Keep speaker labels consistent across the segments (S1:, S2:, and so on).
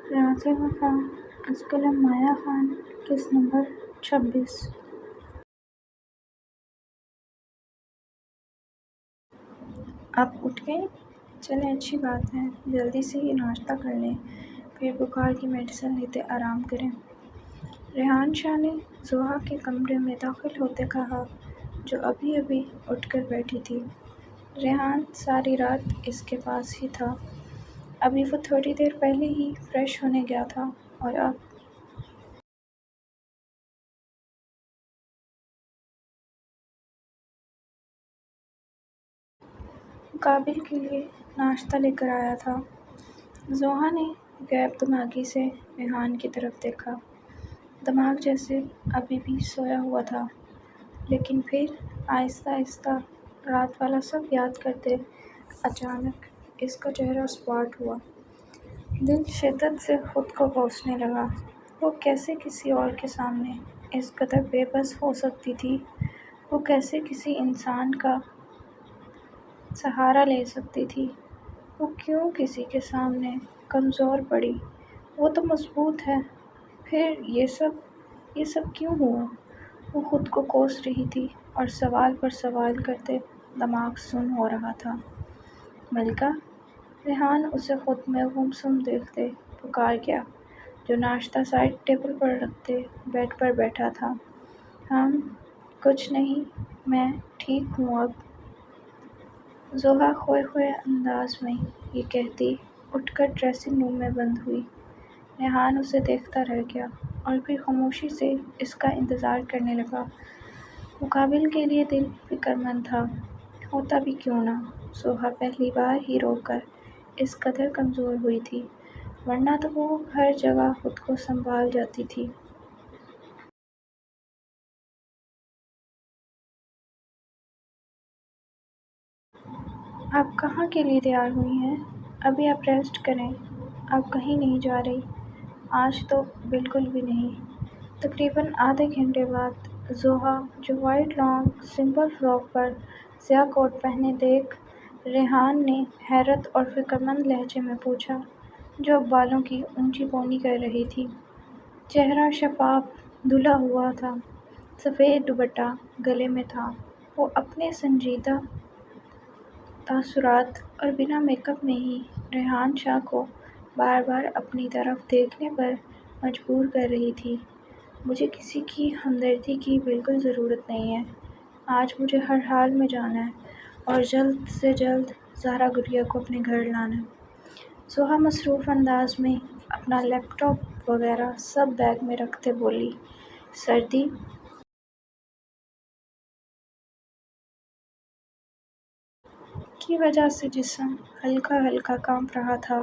S1: رازِ وفا از قلم مایا خان قسط نمبر 26۔ آپ اٹھ گئیں؟ چلیں اچھی بات ہے، جلدی سے ہی ناشتہ کر لیں، پھر بخار کی میڈیسن لیتے آرام کریں۔ ریحان شاہ نے ضحیٰ کے کمرے میں داخل ہوتے کہا، جو ابھی ابھی اٹھ کر بیٹھی تھی۔ ریحان ساری رات اس کے پاس ہی تھا۔ ابھی وہ تھوڑی دیر پہلے ہی فریش ہونے گیا تھا اور اب مقابل کے لیے ناشتہ لے کر آیا تھا۔ ضحیٰ نے غیب دماغی سے ریحان کی طرف دیکھا۔ دماغ جیسے ابھی بھی سویا ہوا تھا، لیکن پھر آہستہ آہستہ رات والا سب یاد کرتے اچانک اس کا چہرہ اسپاٹ ہوا۔ دل شدت سے خود کو کوسنے لگا۔ وہ کیسے کسی اور کے سامنے اس قدر بے بس ہو سکتی تھی؟ وہ کیسے کسی انسان کا سہارا لے سکتی تھی؟ وہ کیوں کسی کے سامنے کمزور پڑی؟ وہ تو مضبوط ہے، پھر یہ سب کیوں ہوا؟ وہ خود کو کوس رہی تھی اور سوال پر سوال کرتے دماغ سن ہو رہا تھا۔ ملکہ! ریحان اسے خود میں گمسم دیکھتے پکار گیا، جو ناشتہ سائڈ ٹیبل پر رکھتے بیڈ پر بیٹھا تھا۔ کچھ نہیں، میں ٹھیک ہوں اب۔ ضحیٰ کھوئے ہوئے انداز میں یہ کہتی اٹھ کر ڈریسنگ روم میں بند ہوئی۔ ریحان اسے دیکھتا رہ گیا اور پھر خاموشی سے اس کا انتظار کرنے لگا۔ مقابل کے لیے دل فکر مند تھا، ہوتا بھی کیوں نہ۔ ضحیٰ پہلی بار ہی رو کر اس قدر کمزور ہوئی تھی، ورنہ تو وہ ہر جگہ خود کو سنبھال جاتی تھی۔ آپ کہاں کے لیے تیار ہوئی ہیں؟ ابھی آپ ریسٹ کریں، آپ کہیں نہیں جا رہی؟ آج تو بالکل بھی نہیں۔ تقریباً آدھے گھنٹے بعد ضحیٰ، جو وائٹ لانگ سمپل فراک پر سیاہ کوٹ پہنے دیکھ ریحان نے حیرت اور فکرمند لہجے میں پوچھا، جو اب بالوں کی اونچی پونی کر رہی تھی۔ چہرہ شفاف دھلا ہوا تھا، سفید دوپٹہ گلے میں تھا۔ وہ اپنے سنجیدہ تاثرات اور بنا میک اپ میں ہی ریحان شاہ کو بار بار اپنی طرف دیکھنے پر مجبور کر رہی تھی۔ مجھے کسی کی ہمدردی کی بالکل ضرورت نہیں ہے۔ آج مجھے ہر حال میں جانا ہے اور جلد سے جلد زہرا گڑیا کو اپنے گھر لانا ہے۔ ضحیٰ مصروف انداز میں اپنا لیپ ٹاپ وغیرہ سب بیگ میں رکھتے بولی، سردی کی وجہ سے جسم ہلکا ہلکا کانپ رہا تھا،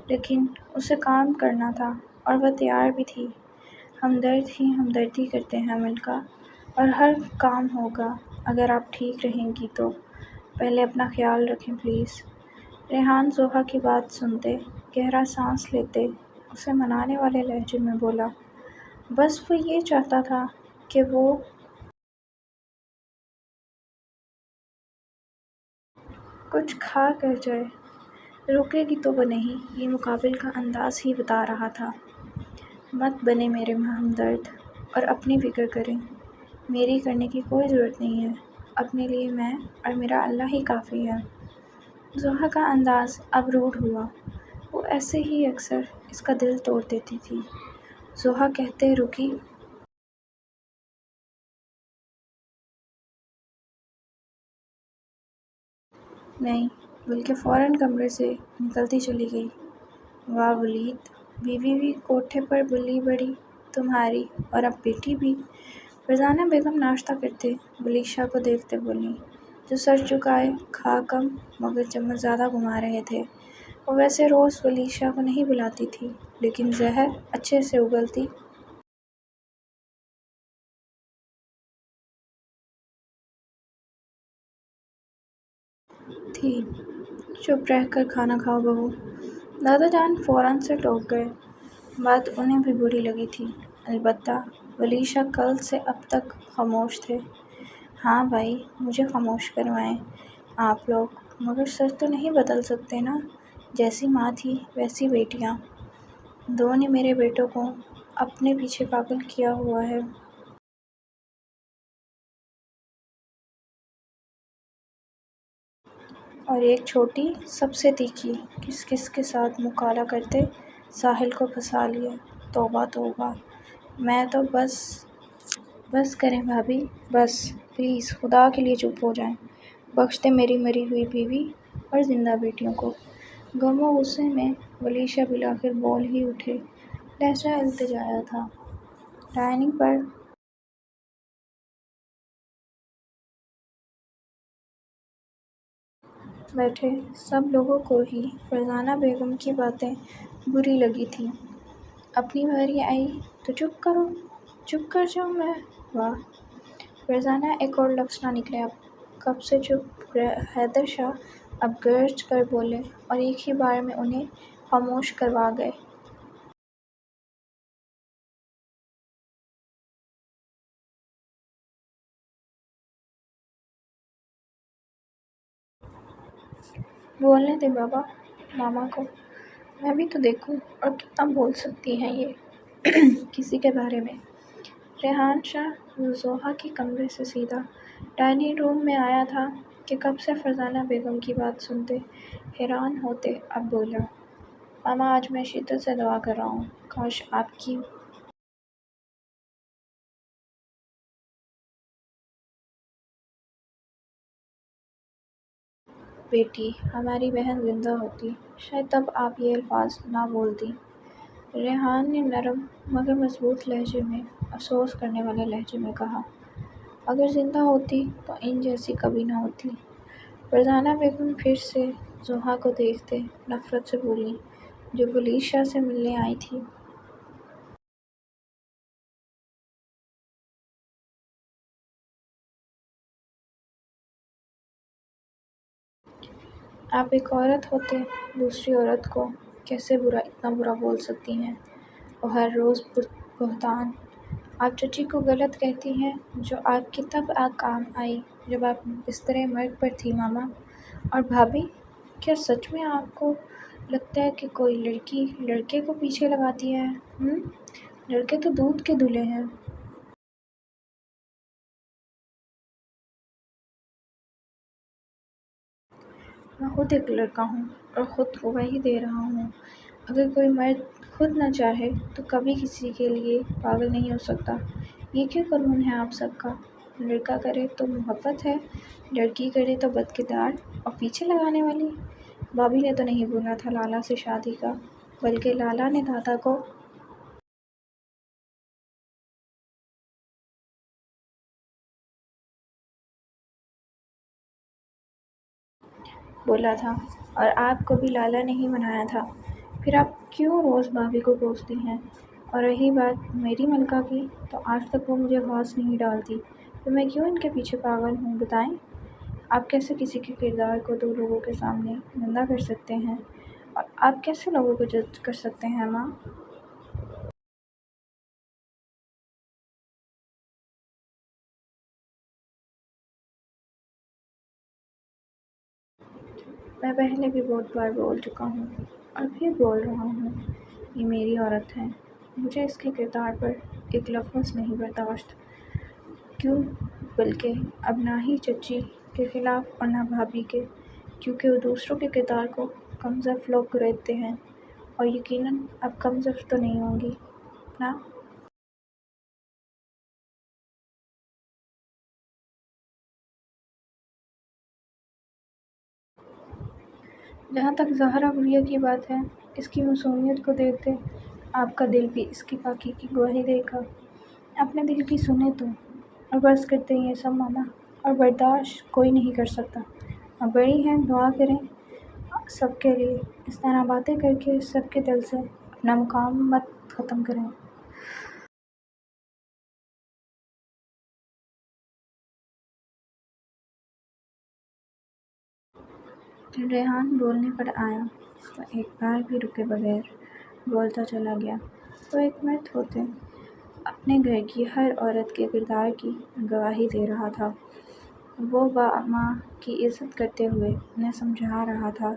S1: لیکن اسے کام کرنا تھا اور وہ تیار بھی تھی۔ ہمدرد ہی ہمدردی کرتے ہیں ملکہ، اور ہر کام ہوگا اگر آپ ٹھیک رہیں گی تو۔ پہلے اپنا خیال رکھیں پلیز۔ ریحان ضحیٰ کی بات سنتے گہرا سانس لیتے اسے منانے والے لہجے میں بولا، بس وہ یہ چاہتا تھا کہ وہ کچھ کھا کر جائے۔ رکے گی تو وہ نہیں، یہ مقابل کا انداز ہی بتا رہا تھا۔ مت بنے میرے ہمدرد اور اپنی فکر کریں، میری کرنے کی کوئی ضرورت نہیں ہے۔ اپنے لیے میں اور میرا اللہ ہی کافی ہے۔ ضحیٰ کا انداز اب روڈ ہوا، وہ ایسے ہی اکثر اس کا دل توڑ دیتی تھی۔ ضحیٰ کہتے رکی، نہیں، بلکہ فوراً کمرے سے نکلتی چلی گئی۔ واہ ولید، بیوی بھی کوٹھے پر بلی بڑھی تمہاری، اور اب بیٹی بھی۔ فرزانہ بیگم ناشتہ کرتے ولیشا کو دیکھتے بولیں، جو سر جھکائے کھا کم مگر چمچ زیادہ گھما رہے تھے۔ وہ ویسے روز ولیشا کو نہیں بلاتی تھی، لیکن زہر اچھے سے اگلتی تھی۔ چپ رہ کر کھانا کھاؤ بہو۔ دادا جان فوراً سے ٹوک گئے۔ بات انہیں بھی بری لگی تھی، البتہ ولیشا کل سے اب تک خاموش تھے۔ ہاں بھائی، مجھے خاموش کروائیں آپ لوگ، مگر سچ تو نہیں بدل سکتے نا، جیسی ماں تھی ویسی بیٹیاں۔ دو نے میرے بیٹوں کو اپنے پیچھے پاگل کیا ہوا ہے۔ اور ایک چھوٹی سب سے تیکھی کس کس کے ساتھ مکالمہ کرتے ساحل کو پھنسا لیا۔ توبہ توبہ! میں تو بس کریں بھابھی، بس پلیز خدا کے لیے چپ ہو جائیں، بخش دیں میری مری ہوئی بیوی اور زندہ بیٹیوں کو۔ غم و غصے میں ولیشا بالآخر بول ہی اٹھے۔ لہجہ التجایا تھا۔ ڈائننگ پر بیٹھے سب لوگوں کو ہی فرزانہ بیگم کی باتیں بری لگی تھیں۔ اپنی باری آئی تو چپ کر جاؤں میں؟ واہ! فرزانہ ایک اور لفظ نہ نکلے۔ اب کب سے چپ حیدر شاہ اب گرج کر بولے اور ایک ہی بار میں انہیں خاموش کروا گئے۔ بولنے دے بابا ماما کو، میں بھی تو دیکھوں اور کتنا بول سکتی ہیں یہ کسی کے بارے میں۔ ریحان شاہ ضحیٰ کے کمرے سے سیدھا ڈائننگ روم میں آیا تھا کہ کب سے فرزانہ بیگم کی بات سنتے حیران ہوتے اب بولا، ماما آج میں شدت سے دعا کر رہا ہوں، کاش آپ کی بیٹی، ہماری بہن زندہ ہوتی، شاید تب آپ یہ الفاظ نہ بولتی۔ ریحان نے نرم مگر مضبوط لہجے میں، افسوس کرنے والے لہجے میں کہا، اگر زندہ ہوتی تو ان جیسی کبھی نہ ہوتی۔ فرزانہ بیگم پھر سے ضحیٰ کو دیکھتے نفرت سے بولیں، جو ولیشا سے ملنے آئی تھی۔ آپ ایک عورت ہوتے دوسری عورت کو کیسے اتنا برا بول سکتی ہیں؟ اور ہر روز بہتان! آپ چچی کو غلط کہتی ہیں جو آپ کی تب کام آئی جب آپ بسترِ مرگ پر تھی ماما۔ اور بھابھی، کیا سچ میں آپ کو لگتا ہے کہ کوئی لڑکی لڑکے کو پیچھے لگاتی ہے؟ لڑکے تو دودھ کے دلہے ہیں۔ میں خود ایک لڑکا ہوں اور خود گواہی دے رہا ہوں، اگر کوئی مرد خود نہ چاہے تو کبھی کسی کے لیے پاگل نہیں ہو سکتا۔ یہ کیا قانون ہے آپ سب کا؟ لڑکا کرے تو محبت ہے، لڑکی کرے تو بدکردار اور پیچھے لگانے والی۔ بھابھی نے تو نہیں بولا تھا لالا سے شادی کا، بلکہ لالا نے دادا کو بولا تھا، اور آپ کو بھی لالا نے ہی منایا تھا۔ پھر آپ کیوں روز بھابھی کو کوستی ہیں؟ اور رہی بات میری ملکہ کی، تو آج تک وہ مجھے گھاس نہیں ڈالتی، تو میں کیوں ان کے پیچھے پاگل ہوں بتائیں؟ آپ کیسے کسی کے کردار کو دو لوگوں کے سامنے گندا کر سکتے ہیں؟ اور آپ کیسے لوگوں کو جج کر سکتے ہیں ماں؟ میں پہلے بھی بہت بار بول چکا ہوں اور پھر بول رہا ہوں، یہ میری عورت ہے، مجھے اس کے کردار پر ایک لفظ نہیں برداشت، کیوں بلکہ اب نہ ہی چچی کے خلاف اور نہ بھابھی کے، کیونکہ وہ دوسروں کے کردار کو کمزف لوگ گریدتے ہیں، اور یقیناً اب کمزف تو نہیں ہوں گی نا۔ جہاں تک زہرا گڑیا کی بات ہے، اس کی معصومیت کو دیکھتے آپ کا دل بھی اس کی پاکی کی گواہی دے گا۔ اپنے دل کی سنیں تو، اور بس کرتے یہ سب ماما، اور برداشت کوئی نہیں کر سکتا۔ آپ بڑی ہیں، دعا کریں سب کے لیے، اس طرح باتیں کر کے سب کے دل سے اپنا مقام مت ختم کریں۔ ریحان بولنے پر آیا تو ایک بار بھی رکے بغیر بولتا چلا گیا۔ وہ ایک مرد ہوتے اپنے گھر کی ہر عورت کے کردار کی گواہی دے رہا تھا۔ وہ ماں کی عزت کرتے ہوئے انہیں سمجھا رہا تھا،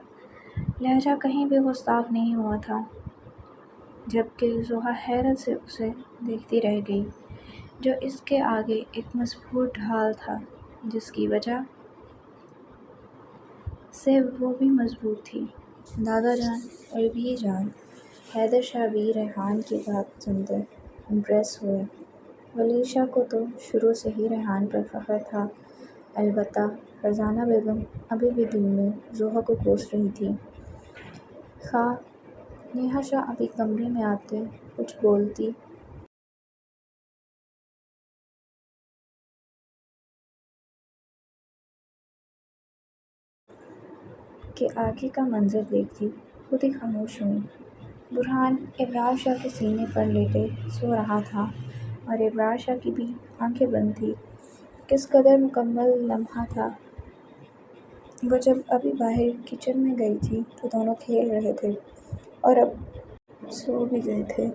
S1: لہجہ کہیں بھی گستاخ نہیں ہوا تھا۔ جبکہ زحا حیرت سے اسے دیکھتی رہ گئی، جو اس کے آگے ایک مضبوط ڈھال تھا جس کی وجہ سے وہ بھی مضبوط تھی۔ دادا جان اور بھی جان حیدر شاہ بھی ریحان کی بات سن کر امپریس ہوئے۔ ولی شاہ کو تو شروع سے ہی ریحان پر فخر تھا، البتہ فرزانہ بیگم ابھی بھی دل میں زحا کو کوس رہی تھی۔ خواہ نیہا شاہ ابھی کمرے میں آتے کچھ بولتی کہ آگے کا منظر دیکھتی خود ہی خاموش ہوئیں۔ برہان ابرار شاہ کے سینے پر لیٹے سو رہا تھا اور ابرار شاہ کی بھی آنکھیں بند تھیں۔ کس قدر مکمل لمحہ تھا! وہ جب ابھی باہر کچن میں گئی تھی تو دونوں کھیل رہے تھے اور اب سو بھی گئے تھے۔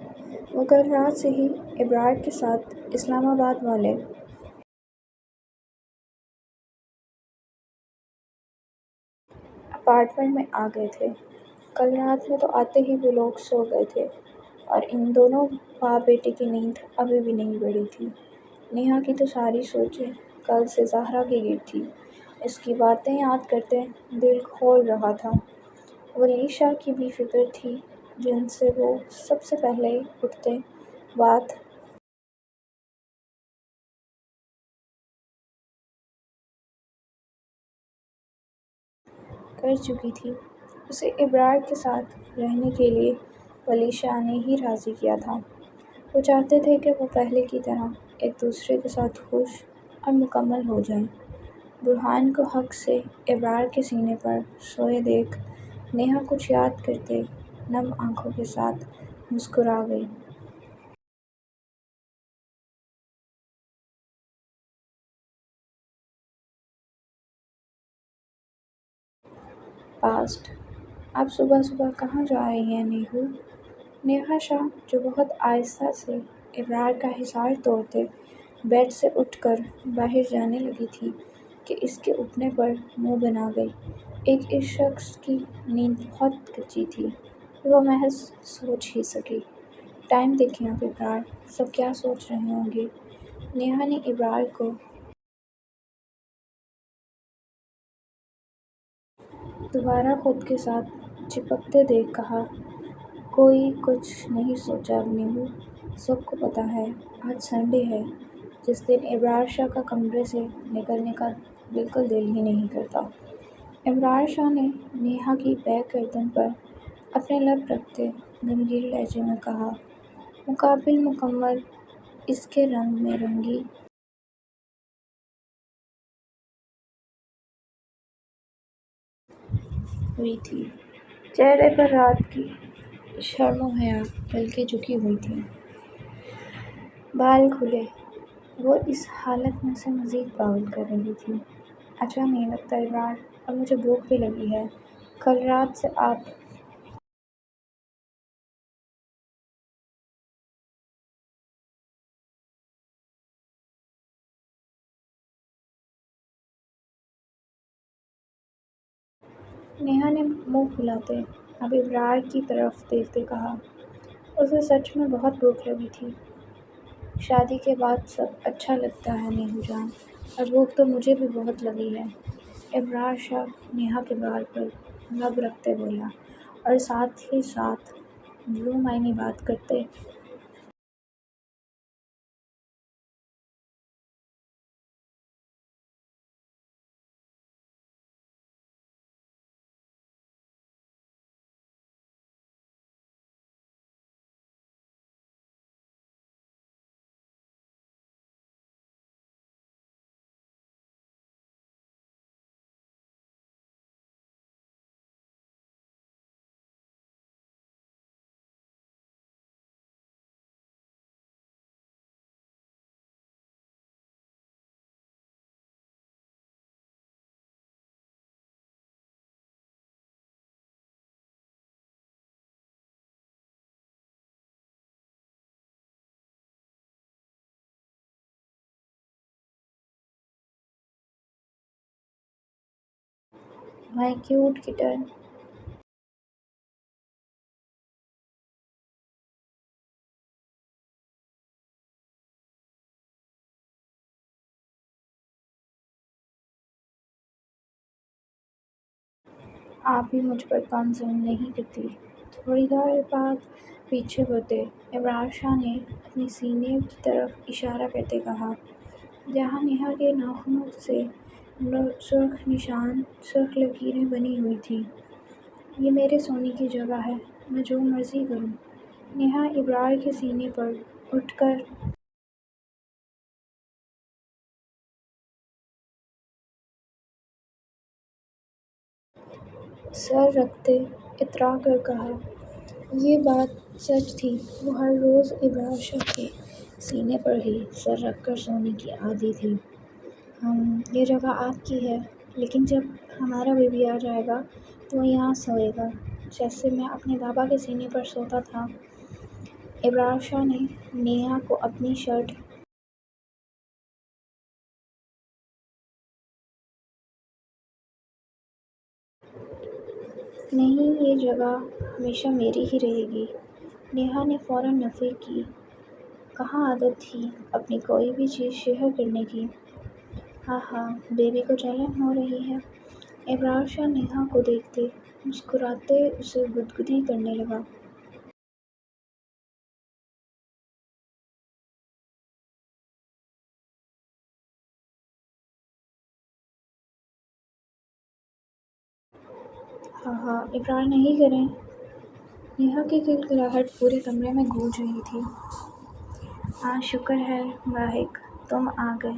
S1: وہ کل رات سے ہی ابرار کے ساتھ اسلام آباد والے اپارٹمنٹ میں آ گئے تھے۔ کل رات میں تو آتے ہی وہ لوگ سو گئے تھے اور ان دونوں باپ بیٹے کی نیند ابھی بھی نہیں بڑھی تھی۔ نیہا کی تو ساری سوچیں کل سے زہرا کے گرد تھیں۔ اس کی باتیں یاد کرتے دل کھول رہا تھا۔ ولی شاہ کی بھی فکر تھی جن سے وہ سب سے پہلے اٹھتے بات کر چکی تھی۔ اسے ابرار کے ساتھ رہنے کے لیے ولی شاہ نے ہی راضی کیا تھا۔ وہ چاہتے تھے کہ وہ پہلے کی طرح ایک دوسرے کے ساتھ خوش اور مکمل ہو جائیں۔ برہان کو حق سے ابرار کے سینے پر سوئے دیکھ نیہا کچھ یاد کرتے نم آنکھوں کے ساتھ مسکرا گئی۔ پاسٹ: آپ صبح صبح کہاں جا رہی ہیں نیہو؟ نیہا شاہ جو بہت آہستہ سے ابرار کا حصار توڑتے بیڈ سے اٹھ کر باہر جانے لگی تھی کہ اس کے اٹھنے پر منہ بنا گئی۔ اس شخص کی نیند بہت کچی تھی، وہ محض سوچ ہی سکی۔ ٹائم دیکھیں آپ ابرار، سب کیا سوچ رہے ہوں گے؟ نیہا نے ابرار کو دوبارہ خود کے ساتھ چپکتے دیکھ کہا، کوئی کچھ نہیں سوچا نیہو، سب کو پتہ ہے آج سنڈے ہے، جس دن ابرار شاہ کا کمرے سے نکلنے کا بالکل دل ہی نہیں کرتا۔ ابرار شاہ نے نیہا کی بیک گردن پر اپنے لب رکھتے غمگین لہجے میں کہا، مقابل مکمل اس کے رنگ میں رنگی ہوئی تھی، چہرے پر رات کی شرم و حیا پلکیں جھکی ہوئی تھیں، بال کھلے۔ وہ اس حالت میں اسے مزید پاگل کر رہی تھی۔ اچھا نہیں لگتا ابرار، اب مجھے بھوک بھی لگی ہے۔ کل رات سے آپ نیہا نے منہ پھلاتے اب ابرار کی طرف دیکھتے کہا، اسے سچ میں بہت بھوک لگی تھی۔ شادی کے بعد سب اچھا لگتا ہے نیہو جان، اور بھوک تو مجھے بھی بہت لگی ہے۔ ابرار شاہ نیہا کے گال پر لب رکھتے بولا اور ساتھ ہی ساتھ دو معنی بات کرتے مائی کیوٹ کٹن آپ بھی مجھ پر کانسرن نہیں کرتی۔ تھوڑی دیر بعد پیچھے ہوتے ابرار شاہ نے اپنے سینے کی طرف اشارہ کرتے کہا، جہاں نیہا کے ناخنوں سے سرخ نشان، سرخ لکیریں بنی ہوئی تھیں۔ یہ میرے سونے کی جگہ ہے، میں جو مرضی کروں۔ نیہا ابرار کے سینے پر اٹھ کر سر رکھتے اترا کر کہا، یہ بات سچ تھی، وہ ہر روز ابرار شاہ کے سینے پر ہی سر رکھ کر سونے کی عادی تھی۔ یہ جگہ آپ کی ہے، لیکن جب ہمارا بیبی آ جائے گا تو وہ یہاں سوئے گا، جیسے میں اپنے بابا کے سینے پر سوتا تھا۔ ابرار شاہ نے نیہا کو اپنی شرٹ نہیں، یہ جگہ ہمیشہ میری ہی رہے گی۔ نیہا نے فوراً نفی کی، کہاں عادت تھی اپنی کوئی بھی چیز شیئر کرنے کی۔ ہاں، بیبی کو جلن ہو رہی ہے۔ ابرار شاہ نیہا کو دیکھتے مسکراتے اسے گدگدی کرنے لگا۔ ہاں، ابرار نہیں کریں۔ نیہا کی گڑگڑاہٹ پورے کمرے میں گونج رہی تھی۔ شکر ہے گاہک تم آ گئے،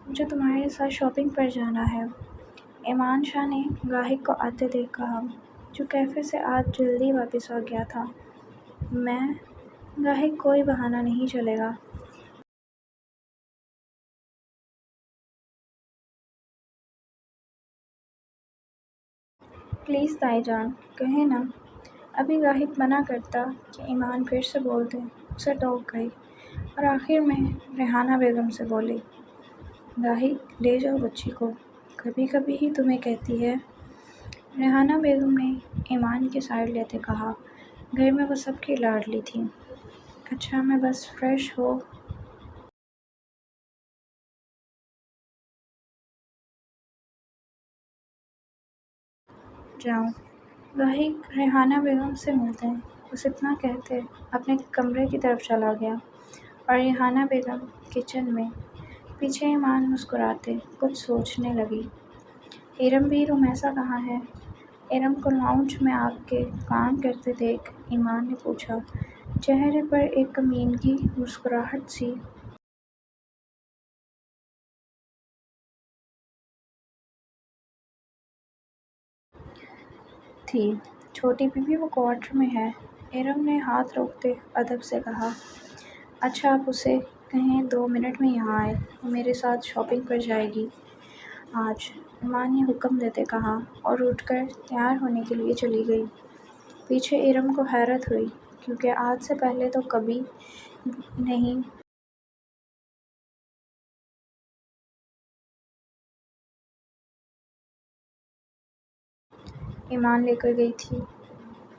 S1: مجھے تمہارے ساتھ شاپنگ پر جانا ہے، ایمان شاہ نے گاہک کو آتے دیکھ کہا، جو کیفے سے آج جلدی واپس آ گیا تھا۔ میں گاہک کوئی بہانہ نہیں چلے گا۔ پلیز تائی جان، کہیں نا۔ ابھی گاہک منع کرتا کہ ایمان پھر سے بول دے، اسے ٹوک گئی اور آخر میں ریحانہ بیگم سے بولی، گاہک لے جاؤ بچی کو، کبھی کبھی ہی تمہیں کہتی ہے۔ ریحانہ بیگم نے ایمان کی سائڈ لیتے کہا، گھر میں وہ سب کی لاڈلی تھی۔ اچھا، میں بس فریش ہو جاؤں، گاہک ریحانہ بیگم سے ملتے بس اتنا کہتے اپنے کمرے کی طرف چلا گیا اور ریحانہ بیگم کچن میں پیچھے ایمان مسکراتے کچھ سوچنے لگی۔ ارم بھی رومیسا کہاں ہے؟ ارم کو لاؤنج میں آ کے کام کرتے دیکھ ایمان نے پوچھا، چہرے پر ایک کمینگی مسکراہٹ سی تھی۔ چھوٹی بیوی وہ کوارٹر میں ہے، ارم نے ہاتھ روکتے ادب سے کہا۔ اچھا، آپ اسے کہیں 2 منٹ میں یہاں آئے، وہ میرے ساتھ شاپنگ پر جائے گی آج، ایمان نے حکم دیتے کہا اور اٹھ کر تیار ہونے کے لیے چلی گئی۔ پیچھے ارم کو حیرت ہوئی، کیونکہ آج سے پہلے تو کبھی نہیں ایمان لے کر گئی تھی۔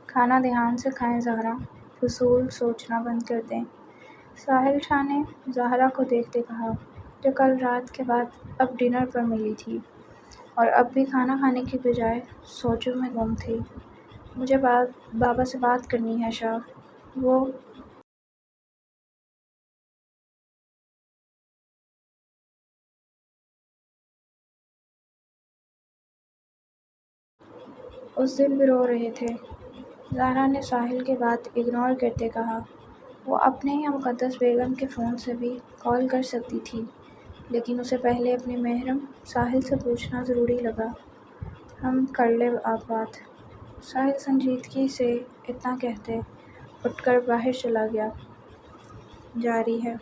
S1: کھانا دھیان سے کھائیں زہرا، فضول سوچنا بند کر دیں، ساحل شاہ نے زہرا کو دیکھتے کہا، جو کل رات کے بعد اب ڈنر پر ملی تھی اور اب بھی کھانا کھانے کی بجائے سوچوں میں گم تھی۔ مجھے بابا سے بات کرنی ہے شاہ، وہ اس دن بھی رو رہے تھے۔ زہرا نے ساحل کی بات اگنور کرتے کہا، وہ اپنے یا مقدس بیگم کے فون سے بھی کال کر سکتی تھی، لیکن اسے پہلے اپنے محرم ساحل سے پوچھنا ضروری لگا۔ ہم کر لیں اب بات۔ ساحل سنجیدگی سے اتنا کہتے اٹھ کر باہر چلا گیا۔ جاری ہے۔